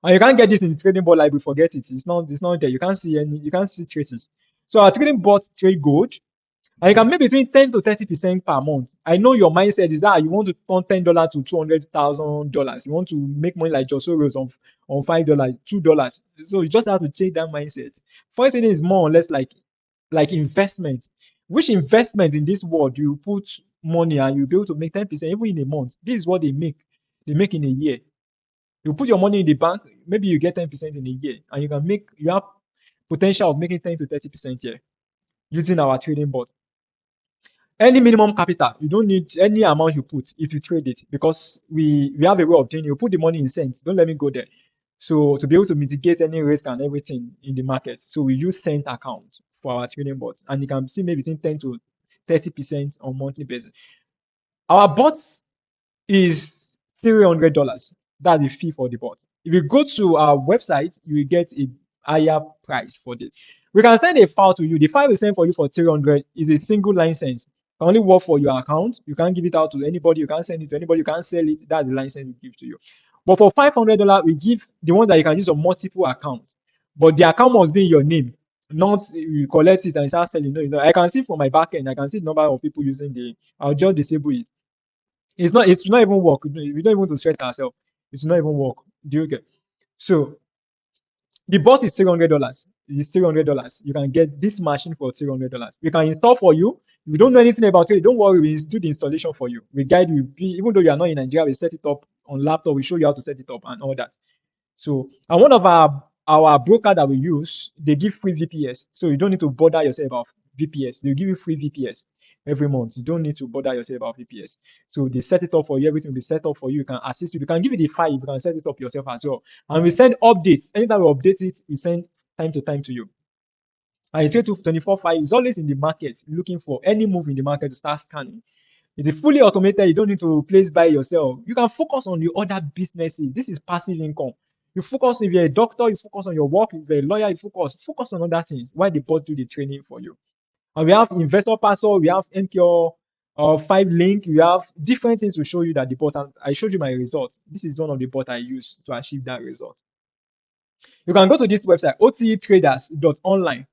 and you can't get this in the trading bot library. Forget it. It's not there. You can't see traces. So our trading bot trade gold, and you can make between 10 to 30% per month. I know your mindset is that you want to turn $10 to $200,000. You want to make money like Joe Soros on $5, $2. So you just have to change that mindset. First thing is more or less like investment. Which investment in this world you put money and you'll be able to make 10% even in a month? This is what they make. They make in a year. You put your money in the bank, maybe you get 10% in a year, and you have potential of making 10 to 30% here using our trading bot. Any minimum capital, you don't need any amount you put if you trade it, because we have a way of doing it. You put the money in cents. Don't let me go there. So to be able to mitigate any risk and everything in the market, so we use cent accounts for our trading bot, and you can see maybe between 10 to 30% on monthly basis. Our bots is $300. That's the fee for the bot. If you go to our website, you will get a higher price for this. We can send a file to you. The file we send for you for 300 is a single license. It can only work for your account. You can't give it out to anybody. You can't send it to anybody. You can't sell it. That's the license we give to you. But for $500, we give the one that you can use on multiple accounts. But the account must be in your name. Not you collect it and start selling. No, it's not. I can see from my back end. I can see the number of people using I'll just disable it. It will not even work. We don't even to stress ourselves. It will not even work. Do you get? So the bot is $300. It's $300. You can get this machine for $300. We can install for you. If you don't know anything about it, don't worry. We do the installation for you. We guide you. Even though you are not in Nigeria, we set it up on laptop. We show you how to set it up and all that. So, and one of our broker that we use, they give free VPS. So you don't need to bother yourself about VPS. They give you free VPS every month. You don't need to bother yourself about VPS. So they set it up for you. Everything will be set up for you. You can assist you. You can give it the file. You can set it up yourself as well. And we send updates. Anytime we update it, we send time to time to you. And it's 24/5 is always in the market looking for any move in the market to start scanning. It's fully automated. You don't need to place by yourself. You can focus on the other businesses. This is passive income. You focus, if you're a doctor, you focus on your work. If you're a lawyer, you focus on other things. Why the bot do the training for you? And we have investor password, we have MPR or 5 link. You have different things to show you that the bot. I showed you my result. This is one of the bot I use to achieve that result. You can go to this website, otetraders.online.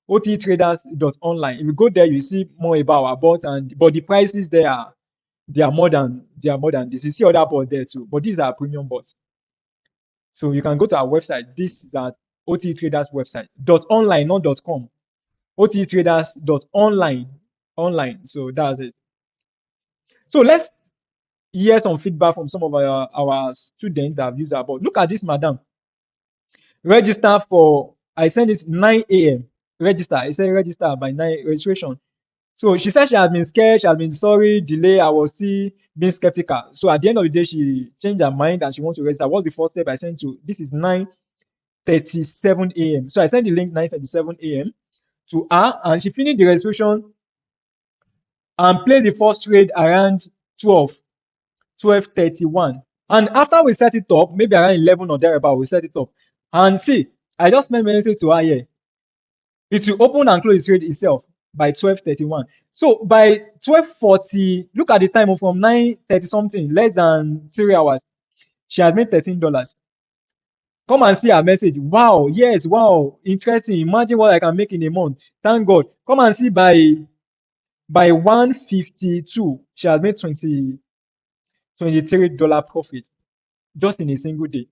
otetraders.online. If you go there, you see more about our bot, but the prices there are more than this. You see other bot there too, but these are premium bots. So you can go to our website. This is at OT Traders website. .online, not .com. OT Traders.online. Online. So that's it. So let's hear some feedback from some of our students that have used our board. Look at this, madam. Register for, I sent it 9 a.m. Register. I said register by 9 registration. So she said she had been scared, she had been sorry, delay. I was still being skeptical. So at the end of the day, she changed her mind and she wants to register. What's the first step I sent to? This is 9:37 a.m. So I sent the link 9:37 a.m. to her, and she finished the registration and placed the first trade around 12:31. And after we set it up, maybe around 11 or thereabout, we set it up. And see, I just made message to her here. It will open and close the trade itself by 12:31. So by 12:40, look at the time from 9:30 something, less than 3 hours, she has made $13. Come and see her message. Wow, yes, wow, interesting. Imagine what I can make in a month. Thank God. Come and see by 1:52, she has made $23 profit just in a single day.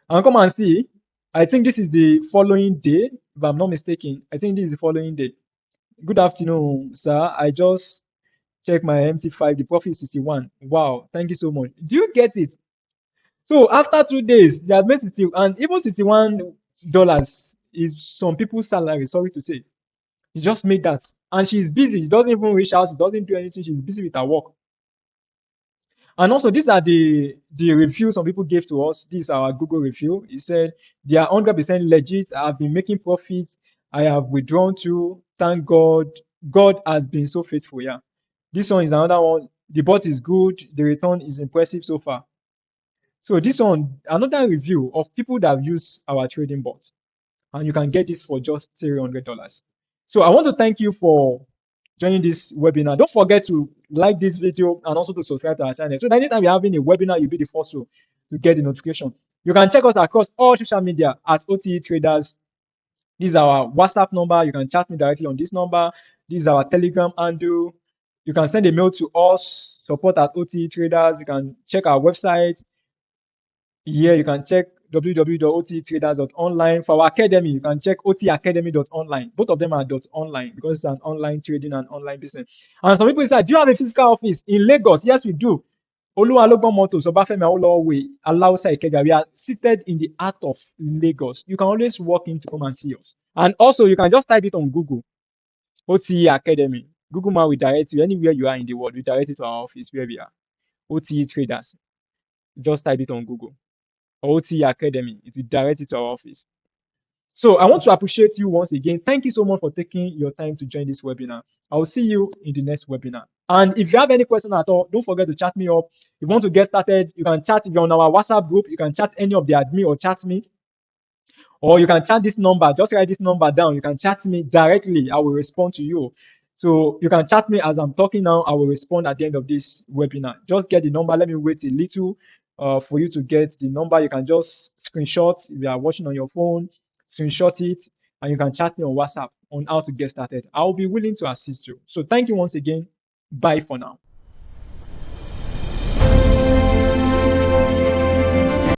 And come and see, I think this is the following day, if I'm not mistaken. I think this is the following day. Good afternoon, sir. I just checked my MT5. The profit is 61. Wow, thank you so much. Do you get it? So after 2 days, they have made 60, and even $61 is some people's salary. Sorry to say, she just made that, and she's busy. She doesn't even reach out. She doesn't do anything. She's busy with her work. And also, these are the reviews some people gave to us. This is our Google review. He said they are 100% legit. I've been making profits. I have withdrawn to. Thank God. God has been so faithful. Yeah. This one is another one. The bot is good. The return is impressive so far. So this one, another review of people that have used our trading bot, and you can get this for just $300. So I want to thank you for joining this webinar. Don't forget to like this video and also to subscribe to our channel. So that anytime you're having a webinar, you'll be the first to get the notification. You can check us across all social media at OTE Traders. This is our WhatsApp number. You can chat me directly on this number. This is our Telegram handle. You can send a mail to us, support at OTE Traders. You can check our website. Here you can check www.otetraders.online. For our academy, you can check otacademy.online. Both of them are .online because it's an online trading and online business. And some people say, do you have a physical office in Lagos? Yes, we do. Oluwalogbon Motors, Obafemi Awolowo Way, Alausa Ikeja. We are seated in the heart of Lagos. You can always walk in to come and see us. And also, you can just type it on Google, OTE Academy. Google Map will direct you anywhere you are in the world. We direct you to our office where we are. OTE Traders. Just type it on Google. OTE Academy. It will direct you to our office. So I want to appreciate you once again. Thank you so much for taking your time to join this webinar. I will see you in the next webinar. And if you have any question at all, don't forget to chat me up. If you want to get started, you can chat. If you're on our WhatsApp group, you can chat any of the admin or chat me. Or you can chat this number. Just write this number down. You can chat me directly. I will respond to you. So you can chat me as I'm talking now. I will respond at the end of this webinar. Just get the number. Let me wait a little for you to get the number. You can just screenshot if you are watching on your phone, screenshot it, and you can chat me on WhatsApp on how to get started. I'll be willing to assist you. So thank you once again. Bye for now.